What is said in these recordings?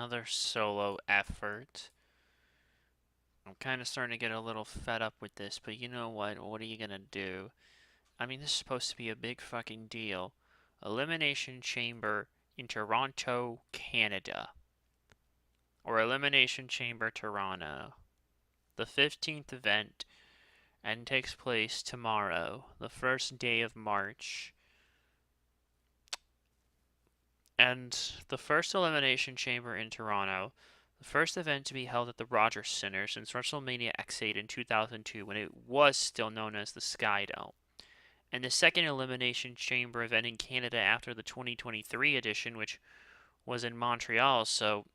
Another solo effort. I'm kind of starting to get a little fed up with this, but you know what? What are you gonna do? I mean, this is supposed to be a big fucking deal. Elimination Chamber in Toronto, Canada. Or Elimination Chamber Toronto. The 15th event and takes place tomorrow, the first day of March. And the first Elimination Chamber in Toronto, the first event to be held at the Rogers Center since WrestleMania X8 in 2002 when it was still known as the Sky Dome. And the second Elimination Chamber event in Canada after the 2023 edition, which was in Montreal, so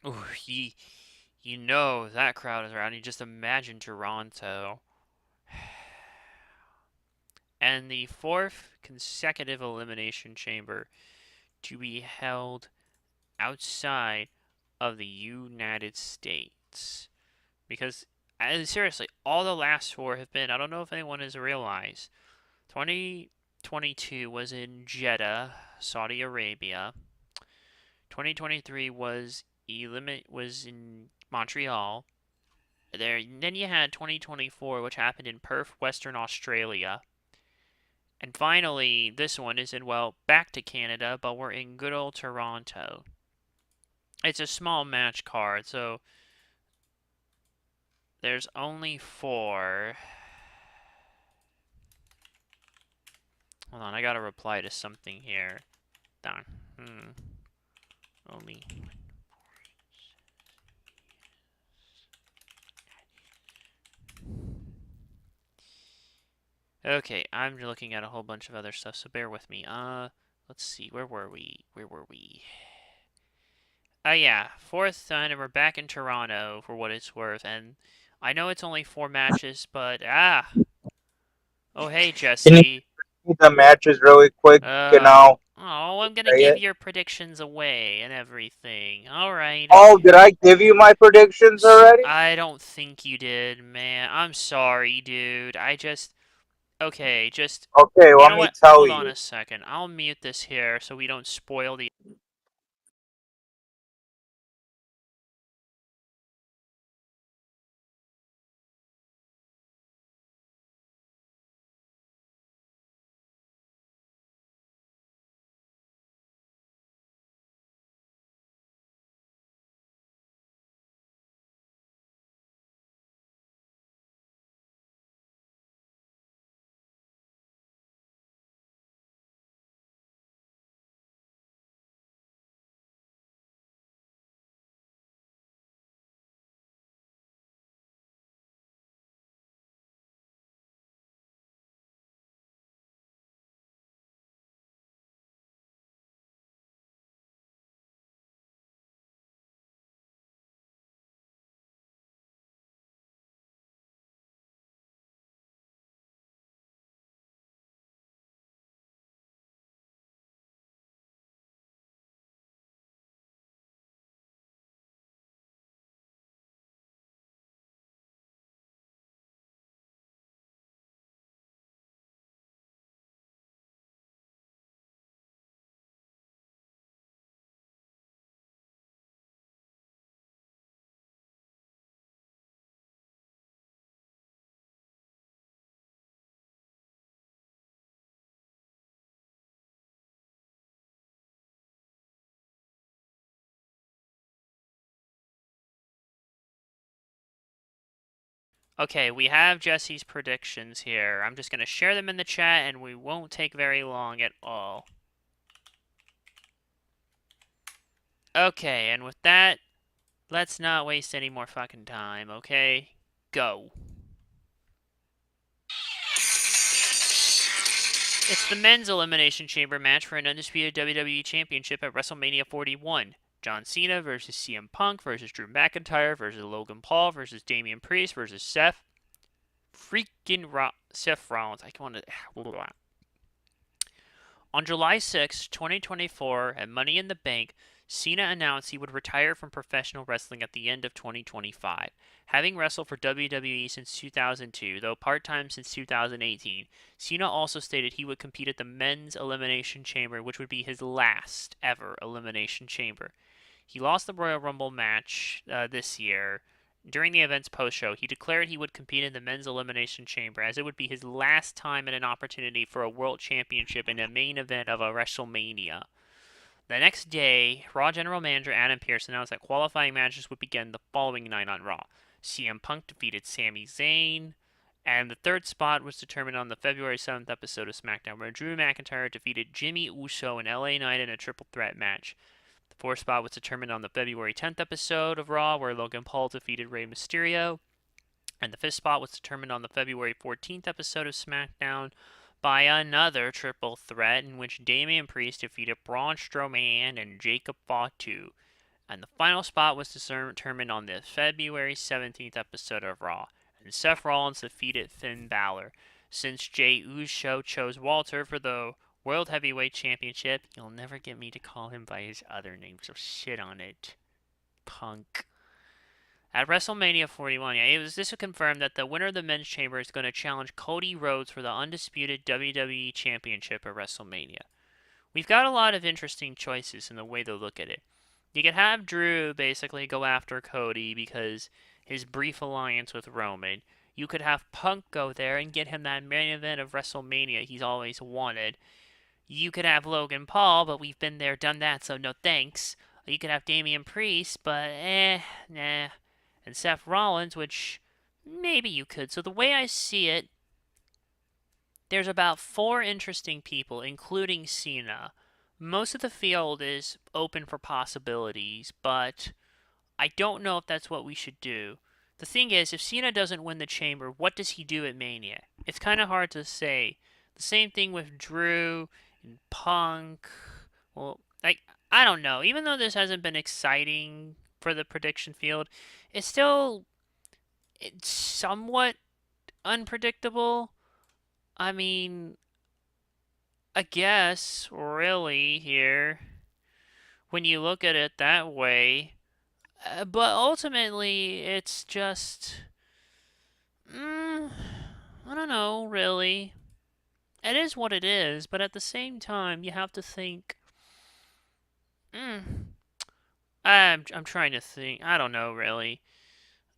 ooh, you know that crowd is around. You just imagine Toronto. And the fourth consecutive Elimination Chamber to be held outside of the United States. Because, seriously, all the last four have been, I don't know if anyone has realized, 2022 was in Jeddah, Saudi Arabia. 2023 was in Montreal. Then you had 2024, which happened in Perth, Western Australia. And finally, this one is in, well, back to Canada, but we're in good old Toronto. It's a small match card, so there's only 4. Hold on, I gotta reply to something here. Darn. Only. Okay, I'm looking at a whole bunch of other stuff, so bear with me. Let's see, where were we? Oh yeah, 4th time, and we're back in Toronto for what it's worth, and I know it's only 4 matches, but oh hey Can you Jesse. read the matches really quick? Oh, I'm gonna Say give it. your predictions away and everything. Alright, Oh, okay. did I give you my predictions already? I don't think you did, man. I'm sorry, dude. Okay, just, Okay, you let know me what? tell Hold on you. a second. I'll mute this here so we don't spoil the. Okay, we have Jesse's predictions here. I'm just gonna share them in the chat and we won't take very long at all. Okay, and with that, let's not waste any more fucking time, okay? Go. It's the men's Elimination Chamber match for an undisputed WWE Championship at WrestleMania 41. John Cena versus CM Punk versus Drew McIntyre versus Logan Paul versus Damian Priest versus Seth Rollins. I want to. On July 6, 2024, at Money in the Bank, Cena announced he would retire from professional wrestling at the end of 2025. Having wrestled for WWE since 2002, though part-time since 2018, Cena also stated he would compete at the Men's Elimination Chamber, which would be his last ever Elimination Chamber. He lost the Royal Rumble match this year. During the event's post-show, he declared he would compete in the men's elimination chamber as it would be his last time and an opportunity for a world championship in a main event of a WrestleMania. The next day, Raw General Manager Adam Pearce announced that qualifying matches would begin the following night on Raw. CM Punk defeated Sami Zayn, and the third spot was determined on the February 7th episode of SmackDown, where Drew McIntyre defeated Jimmy Uso and LA Knight in a triple threat match. The fourth spot was determined on the February 10th episode of Raw, where Logan Paul defeated Rey Mysterio. And the fifth spot was determined on the February 14th episode of SmackDown by another triple threat in which Damian Priest defeated Braun Strowman and Jacob Fatu. And the final spot was determined on the February 17th episode of Raw, and Seth Rollins defeated Finn Balor. Since Jey Uso chose Walter for the World Heavyweight Championship, you'll never get me to call him by his other name, so shit on it. Punk. At WrestleMania 41, this would confirm that the winner of the men's chamber is going to challenge Cody Rhodes for the undisputed WWE Championship at WrestleMania. We've got a lot of interesting choices in the way they look at it. You could have Drew basically go after Cody because his brief alliance with Roman. You could have Punk go there and get him that main event of WrestleMania he's always wanted. You could have Logan Paul, but we've been there, done that, so no thanks. You could have Damian Priest, but nah. And Seth Rollins, which maybe you could. So the way I see it, there's about 4 interesting people, including Cena. Most of the field is open for possibilities, but I don't know if that's what we should do. The thing is, if Cena doesn't win the chamber, what does he do at Mania? It's kind of hard to say. The same thing with Drew and Punk. Well, I don't know. Even though this hasn't been exciting for the prediction field, it's somewhat unpredictable. I mean, I guess, really, here, when you look at it that way. But ultimately, it's just. I don't know, really. It is what it is, but at the same time, you have to think. I'm trying to think. I don't know, really.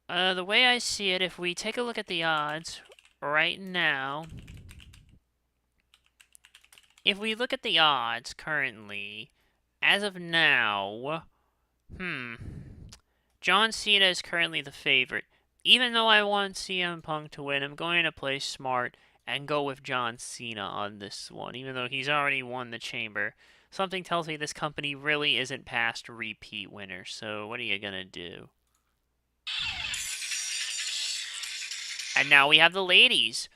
The way I see it, if we take a look at the odds right now. If we look at the odds currently, as of now, John Cena is currently the favorite. Even though I want CM Punk to win, I'm going to play smart and go with John Cena on this one, even though he's already won the chamber. Something tells me this company really isn't past repeat winners, so what are you gonna do? And now we have the ladies.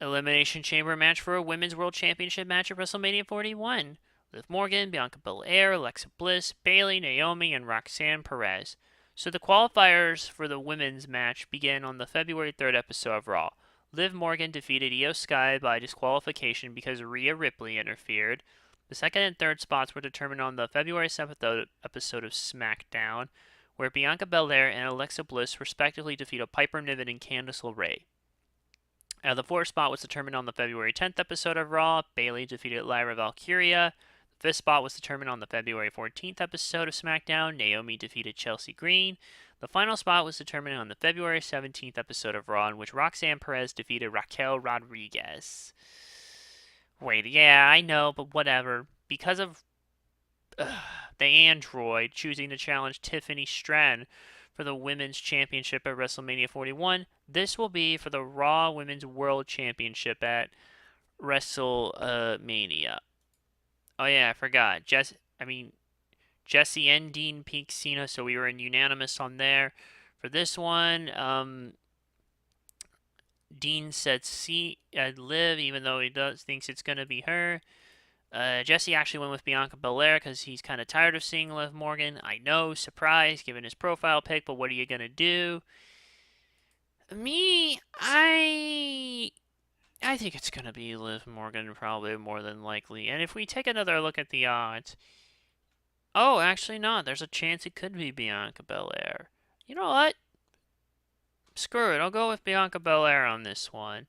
Elimination Chamber match for a Women's World Championship match at WrestleMania 41. Liv Morgan, Bianca Belair, Alexa Bliss, Bayley, Naomi, and Roxanne Perez. So the qualifiers for the women's match began on the February 3rd episode of Raw. Liv Morgan defeated Io Sky by disqualification because Rhea Ripley interfered. The second and third spots were determined on the February 7th episode of SmackDown, where Bianca Belair and Alexa Bliss respectively defeated Piper Niven and Candice LeRae. The fourth spot was determined on the February 10th episode of Raw. Bayley defeated Lyra Valkyria. The fifth spot was determined on the February 14th episode of SmackDown. Naomi defeated Chelsea Green. The final spot was determined on the February 17th episode of Raw, in which Roxanne Perez defeated Raquel Rodriguez. Wait, yeah, I know, but whatever. Because of the android choosing to challenge Tiffany Stratton for the Women's Championship at WrestleMania 41, this will be for the Raw Women's World Championship at WrestleMania. Oh yeah, I forgot. Jesse and Dean peaked Cena, so we were in unanimous on there. For this one, Dean said Liv, even though he thinks it's gonna be her. Jesse actually went with Bianca Belair because he's kind of tired of seeing Liv Morgan. I know, surprise, given his profile pic, but what are you gonna do? Me, I think it's gonna be Liv Morgan, probably more than likely. And if we take another look at the odds, oh, actually not. There's a chance it could be Bianca Belair. You know what? Screw it. I'll go with Bianca Belair on this one.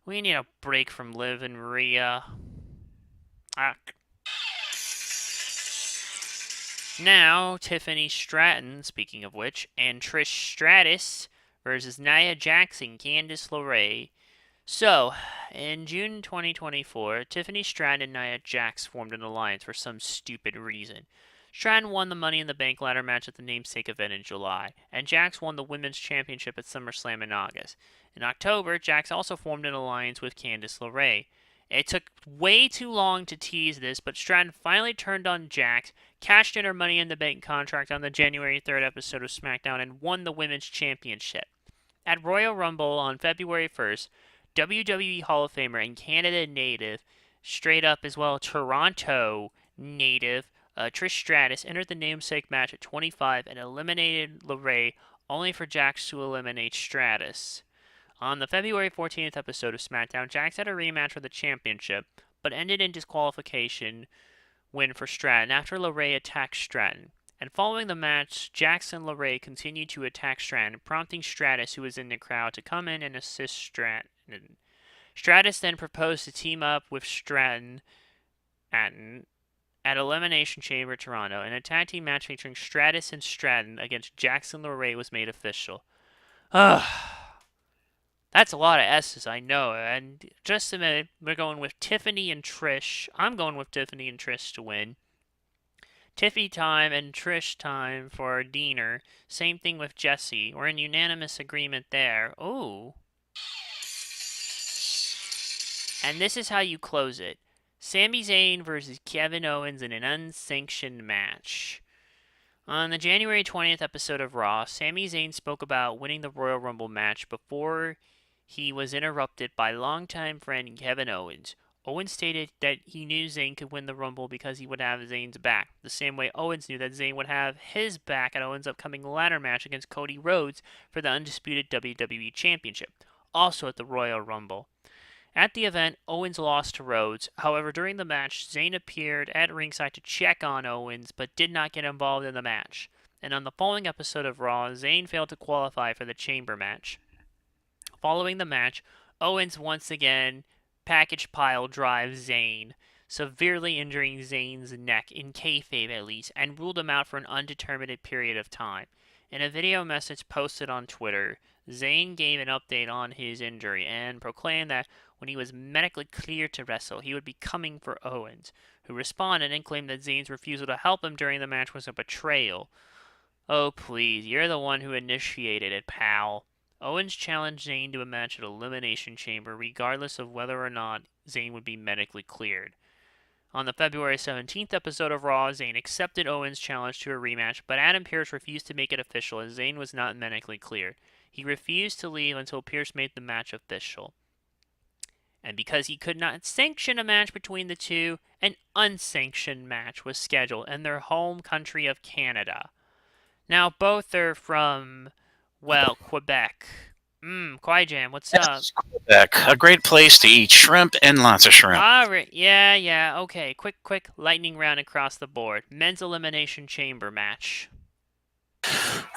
We need a break from Liv and Rhea. Now, Tiffany Stratton, speaking of which, and Trish Stratus versus Nia Jax and Candice LeRae. So, in June 2024, Tiffany Stratton and Nia Jax formed an alliance for some stupid reason. Stratton won the Money in the Bank ladder match at the namesake event in July, and Jax won the Women's Championship at SummerSlam in August. In October, Jax also formed an alliance with Candice LeRae. It took way too long to tease this, but Stratton finally turned on Jax, cashed in her Money in the Bank contract on the January 3rd episode of SmackDown, and won the Women's Championship. At Royal Rumble on February 1st, WWE Hall of Famer and Canada native, straight up as well Toronto native, Trish Stratus entered the namesake match at 25 and eliminated LeRae, only for Jax to eliminate Stratus. On the February 14th episode of SmackDown, Jax had a rematch for the championship, but ended in disqualification win for Stratton after LeRae attacked Stratton. And following the match, Jax and LeRae continued to attack Stratton, prompting Stratus, who was in the crowd, to come in and assist Stratton. Stratus then proposed to team up with Stratton at Elimination Chamber Toronto, and a tag team match featuring Stratus and Stratton against Jax and LeRae was made official. Ugh. That's a lot of S's, I know. And just a minute, we're going with Tiffany and Trish. I'm going with Tiffany and Trish to win. Tiffy time and Trish time for Diener. Same thing with Jesse. We're in unanimous agreement there. Ooh. And this is how you close it. Sami Zayn versus Kevin Owens in an unsanctioned match. On the January 20th episode of Raw, Sami Zayn spoke about winning the Royal Rumble match before he was interrupted by longtime friend Kevin Owens. Owens stated that he knew Zayn could win the Rumble because he would have Zayn's back, the same way Owens knew that Zayn would have his back at Owens' upcoming ladder match against Cody Rhodes for the undisputed WWE Championship, also at the Royal Rumble. At the event, Owens lost to Rhodes. However, during the match, Zayn appeared at ringside to check on Owens, but did not get involved in the match. And on the following episode of Raw, Zayn failed to qualify for the Chamber match. Following the match, Owens once again package pile drives Zayn, severely injuring Zayn's neck, in kayfabe at least, and ruled him out for an undetermined period of time. In a video message posted on Twitter, Zayn gave an update on his injury and proclaimed that when he was medically cleared to wrestle, he would be coming for Owens, who responded and claimed that Zayn's refusal to help him during the match was a betrayal. Oh, please, you're the one who initiated it, pal. Owens challenged Zayn to a match at Elimination Chamber, regardless of whether or not Zayn would be medically cleared. On the February 17th episode of Raw, Zayn accepted Owens' challenge to a rematch, but Adam Pearce refused to make it official as Zayn was not medically cleared. He refused to leave until Pearce made the match official. And because he could not sanction a match between the two, an unsanctioned match was scheduled in their home country of Canada. Now, both are from, well, Quebec. Quijam, what's up? Yes, Quebec, a great place to eat shrimp and lots of shrimp. Alright, yeah, okay. Quick lightning round across the board. Men's Elimination Chamber match.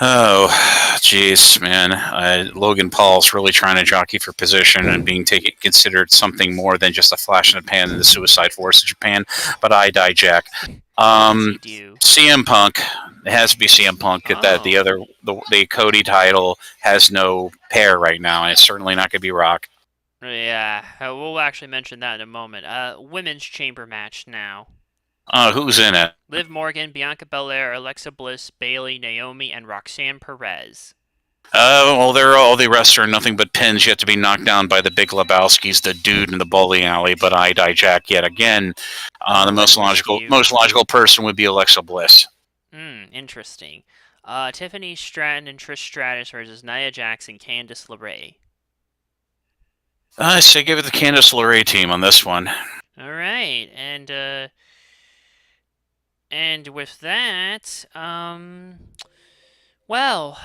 Oh, jeez, man. Logan Paul's really trying to jockey for position and being considered something more than just a flash in the pan in the Suicide Force of Japan. But I die, Jack. Yes, you do. CM Punk. It has to be CM Punk. Oh. That the Cody title has no pair right now, and it's certainly not going to be Rock. Yeah, we'll actually mention that in a moment. Women's Chamber match now. Who's in it? Liv Morgan, Bianca Belair, Alexa Bliss, Bayley, Naomi, and Roxanne Perez. Well, they're all the rest are nothing but pins yet to be knocked down by the Big Lebowski's, the dude in the bowling alley. But I die, Jack, yet again. The most logical person would be Alexa Bliss. Interesting. Tiffany Stratton and Trish Stratus versus Nia Jax and Candice LeRae. I say give it the Candice LeRae team on this one. All right, and with that, well,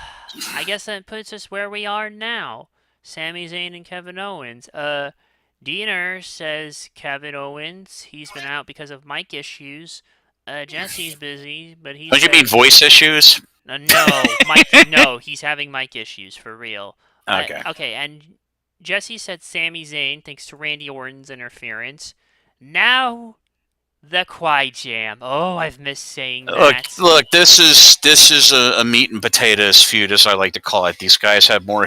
I guess that puts us where we are now. Sami Zayn and Kevin Owens. Diener says Kevin Owens. He's been out because of mic issues. Jesse's busy, but he. Don't you mean voice issues? No, he's having mic issues for real. Okay. Okay, and Jesse said Sami Zayn thanks to Randy Orton's interference. Now, The Kwai Jam. Oh, I've missed saying Look, that. look. This is a meat and potatoes feud, as I like to call it. These guys have more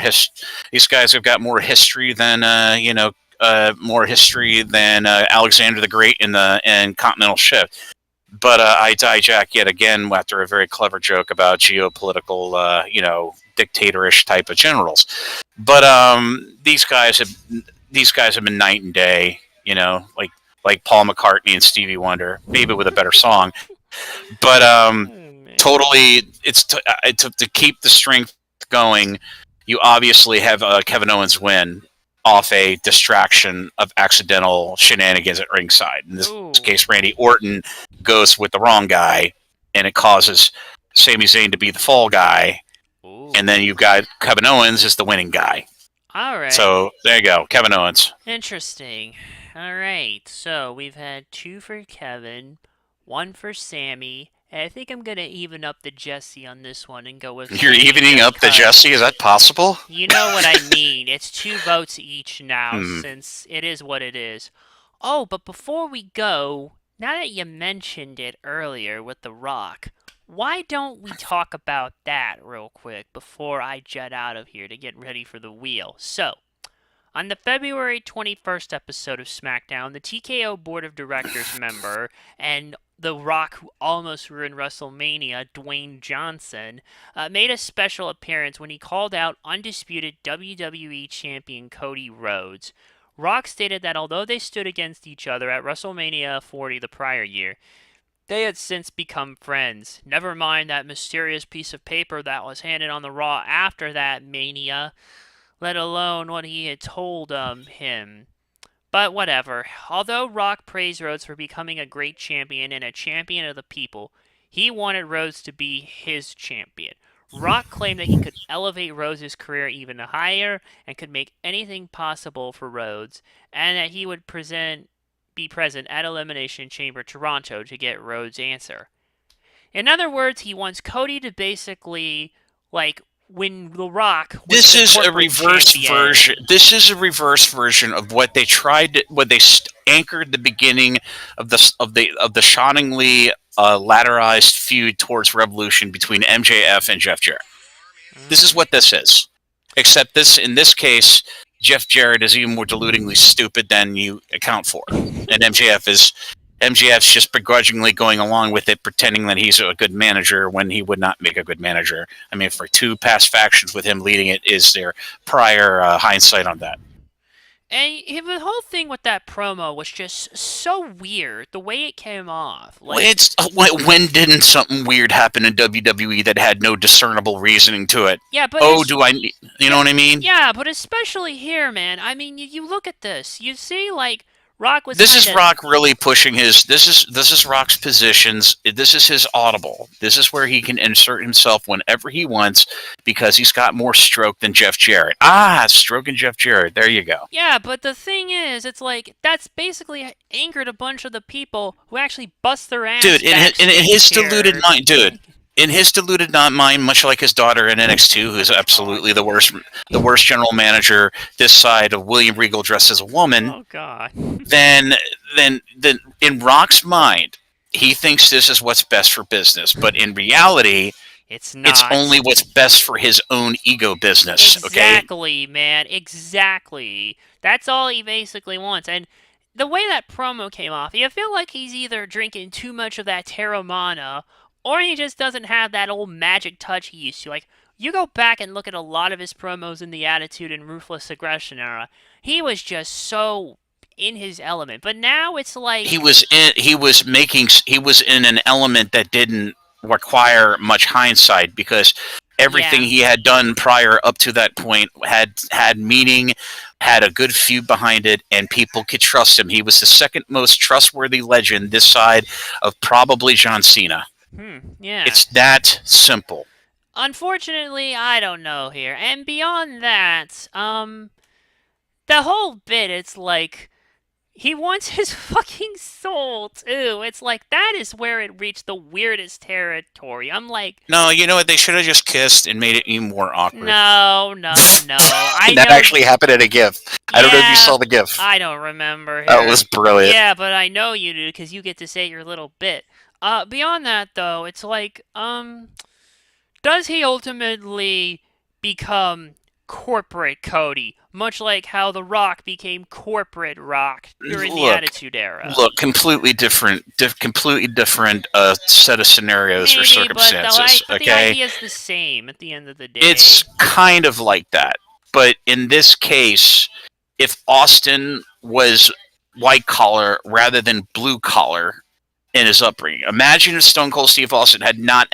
These guys have got more history than more history than Alexander the Great in the Continental Shift. But I hijack yet again after a very clever joke about geopolitical, dictatorish type of generals. But these guys have been night and day. Like Paul McCartney and Stevie Wonder, maybe with a better song. But Oh, man. totally, to keep the strength going. You obviously have Kevin Owens win off a distraction of accidental shenanigans at ringside. In this Ooh. case, Randy Orton goes with the wrong guy, and it causes Sami Zayn to be the fall guy, Ooh. and then you've got Kevin Owens as the winning guy. All right. So there you go, Kevin Owens. Interesting. All right. So we've had 2 for Kevin, 1 for Sammy, and I think I'm gonna even up the Jesse on this one and go with You're Sammy evening just up the 'cause. Jesse. Is that possible? You know what I mean. It's 2 votes each now, Hmm. since it is what it is. Oh, but before we go, now that you mentioned it earlier with The Rock, why don't we talk about that real quick before I jet out of here to get ready for the wheel? So, on the February 21st episode of SmackDown, the TKO Board of Directors member and The Rock, who almost ruined WrestleMania, Dwayne Johnson, made a special appearance when he called out undisputed WWE Champion Cody Rhodes. Rock stated that although they stood against each other at WrestleMania 40 the prior year, they had since become friends. Never mind that mysterious piece of paper that was handed on the Raw after that Mania, let alone what he had told him. But whatever. Although Rock praised Rhodes for becoming a great champion and a champion of the people, he wanted Rhodes to be his champion. Rock claimed that he could elevate Rhodes' career even higher and could make anything possible for Rhodes, and that he would be present at Elimination Chamber Toronto to get Rhodes' answer. In other words, he wants Cody to basically, like, when The Rock was This the is a corporate reverse version. champion. This is a reverse version of what they tried. What they anchored the beginning of the shockingly ladderized feud towards Revolution between MJF and Jeff Jarrett. This is what this is. Except in this case, Jeff Jarrett is even more deludingly stupid than you account for, and MJF's just begrudgingly going along with it, pretending that he's a good manager when he would not make a good manager. I mean, for 2 past factions with him leading it, is there prior hindsight on that? And the whole thing with that promo was just so weird. The way it came off, like, When didn't something weird happen in WWE that had no discernible reasoning to it? yeah, but Oh, you know what I mean? yeah, but especially here, man. I mean, you look at this. You see, like, Rock was This is kinda, Rock really pushing his. This is Rock's positions. This is his audible. This is where he can insert himself whenever he wants because he's got more stroke than Jeff Jarrett. Stroke and Jeff Jarrett. There you go. yeah. But the thing is, it's like that's basically angered a bunch of the people who actually bust their ass Dude, in his deluded here. mind, dude. In his deluded mind, much like his daughter in NXT, who's absolutely the worst general manager this side of William Regal dressed as a woman. Oh God. Then in Rock's mind, he thinks this is what's best for business, but in reality, It's not. it's only what's best for his own ego business. Okay. Exactly, man. Exactly. That's all he basically wants. And the way that promo came off, you feel like he's either drinking too much of that Terramana, or he just doesn't have that old magic touch he used to. Like, you go back and look at a lot of his promos in the Attitude and Ruthless Aggression era, he was just so in his element. But now it's like, He was in an element that didn't require much hindsight because everything yeah, he had done prior up to that point had meaning, had a good feud behind it, and people could trust him. He was the second most trustworthy legend this side of probably John Cena. yeah. It's that simple. Unfortunately, I don't know here. And beyond that, the whole bit, it's like, He wants his fucking soul too. It's like that is where it reached the weirdest territory. I'm like, No, you know what? They should have just kissed and made it even more awkward. no, no, no. I That know. actually happened in a GIF. I don't know if you Yeah, saw the GIF. I don't remember That here. was brilliant. Yeah, but I know you do because you get to say your little bit. Beyond that though, it's like, does he ultimately become corporate Cody, much like how The Rock became corporate Rock during the Attitude Era? Look, completely different set of scenarios or Maybe, circumstances. but the Okay, idea's the same at the end of the day. it's kind of like that, but in this case, if Austin was white collar rather than blue collar in his upbringing, imagine if Stone Cold Steve Austin had not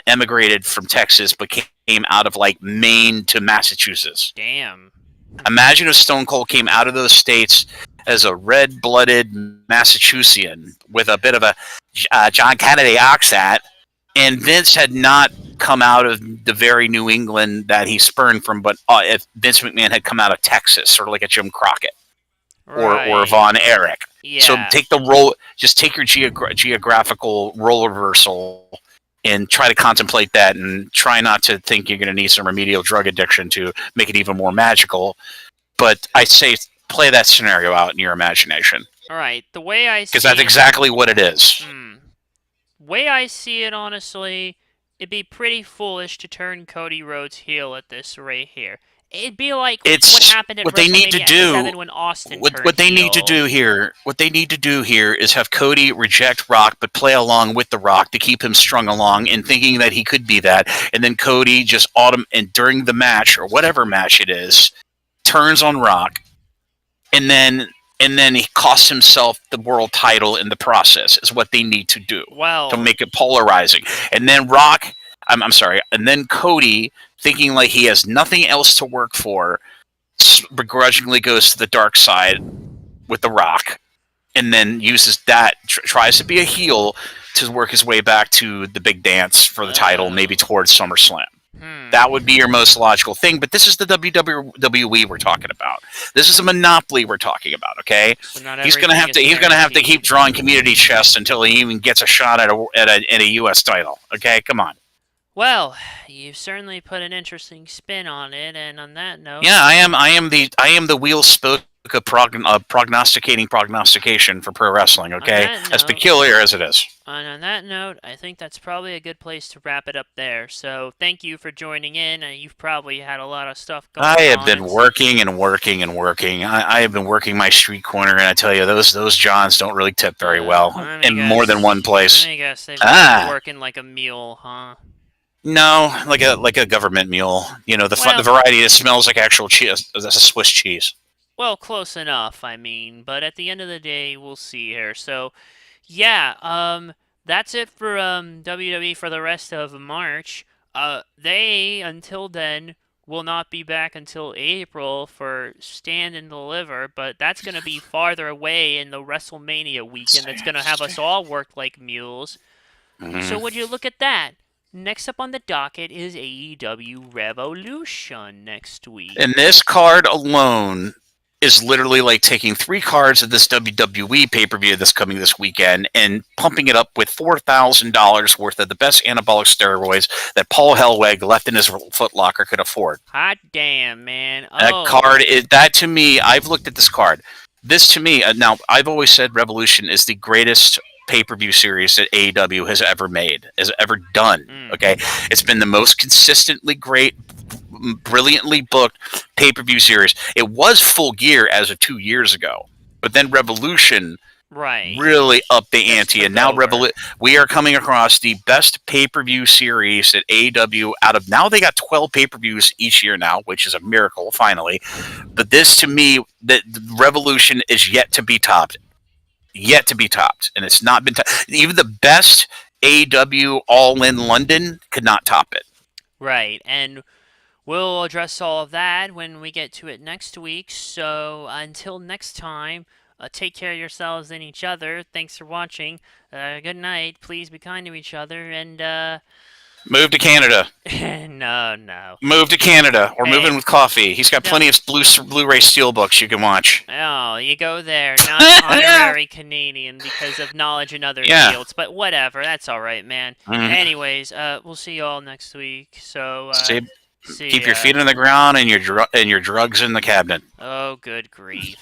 emigrated from Texas, but came out of like Maine to Massachusetts. Damn. Imagine if Stone Cold came out of those states as a red-blooded Massachusettsian with a bit of a John Kennedy accent, and Vince had not come out of the very New England that he spurned from, but if Vince McMahon had come out of Texas, sort of like a Jim Crockett or Von Erich. Yeah. So take the role, just take your geographical role reversal and try to contemplate that, and try not to think you're going to need some remedial drug addiction to make it even more magical. But I say play that scenario out in your imagination. All right, the way I see because that's exactly what it is. Way I see it, honestly, it'd be pretty foolish to turn Cody Rhodes heel at this right here. It'd be like what happened at WrestleMania 7 when Austin turned what they heel. need to do here. What they need to do here is have Cody reject Rock, but play along with the Rock to keep him strung along and thinking that he could be that. And then Cody just and during the match or whatever match it is, turns on Rock, and then he costs himself the world title in the process. Is what they need to do to make it polarizing. And then Rock, I'm sorry, and then Cody, thinking like he has nothing else to work for, begrudgingly goes to the dark side with the Rock, and then uses that, tries to be a heel to work his way back to the big dance for the title, maybe towards SummerSlam. That would be your most logical thing, but this is the WWE we're talking about. This is a monopoly we're talking about, okay? So he's gonna have to keep drawing community chests until he even gets a shot at a US title. Okay, come on. Well, you've certainly put an interesting spin on it, and on that note, yeah, I am the wheel spoke of prognostication for pro wrestling. Okay, as peculiar as it is. And on that note, I think that's probably a good place to wrap it up there. So thank you for joining in. You've probably had a lot of stuff going on. I have been working and working and working. I have been working my street corner, and I tell you, those Johns don't really tip very well in more than one place. I guess they've been working like a mule, huh? No, like a government mule. You know, the variety that smells like actual cheese. That's a Swiss cheese. Well, close enough, I mean. But at the end of the day, we'll see here. So, yeah, that's it for WWE for the rest of March. They, until then, will not be back until April for Stand and Deliver, but that's going to be farther away in the WrestleMania weekend. That's going to have us all work like mules. So would you look at that? Next up on the docket is AEW Revolution next week. And this card alone is literally like taking 3 cards of this WWE pay-per-view that's coming this weekend and pumping it up with $4,000 worth of the best anabolic steroids that Paul Hellweg left in his footlocker could afford. Hot damn, man. That card, that to me, I've looked at this card. This to me, now I've always said Revolution is the greatest pay-per-view series that AEW has ever made, has ever done. Okay, it's been the most consistently great, brilliantly booked pay-per-view series. It was Full Gear as of 2 years ago, but then Revolution really upped the ante, and now we are coming across the best pay-per-view series that AEW now they got 12 pay-per-views each year now, which is a miracle finally. But this to me, the Revolution is yet to be topped. And it's not been even the best AEW All In London could not top it. Right, and we'll address all of that when we get to it next week. So until next time, take care of yourselves and each other. Thanks for watching. Good night. Please be kind to each other, and Move to Canada. No. Move to Canada. Or move Hey. in with coffee. He's got No. plenty of Blu-ray Steelbooks you can watch. Oh, you go there, not honorary Canadian because of knowledge in other Yeah. fields. But whatever, that's all right, man. Mhm. Anyways, we'll see you all next week. So, See, see keep your ya. feet on the ground and your drugs in the cabinet. Oh, good grief.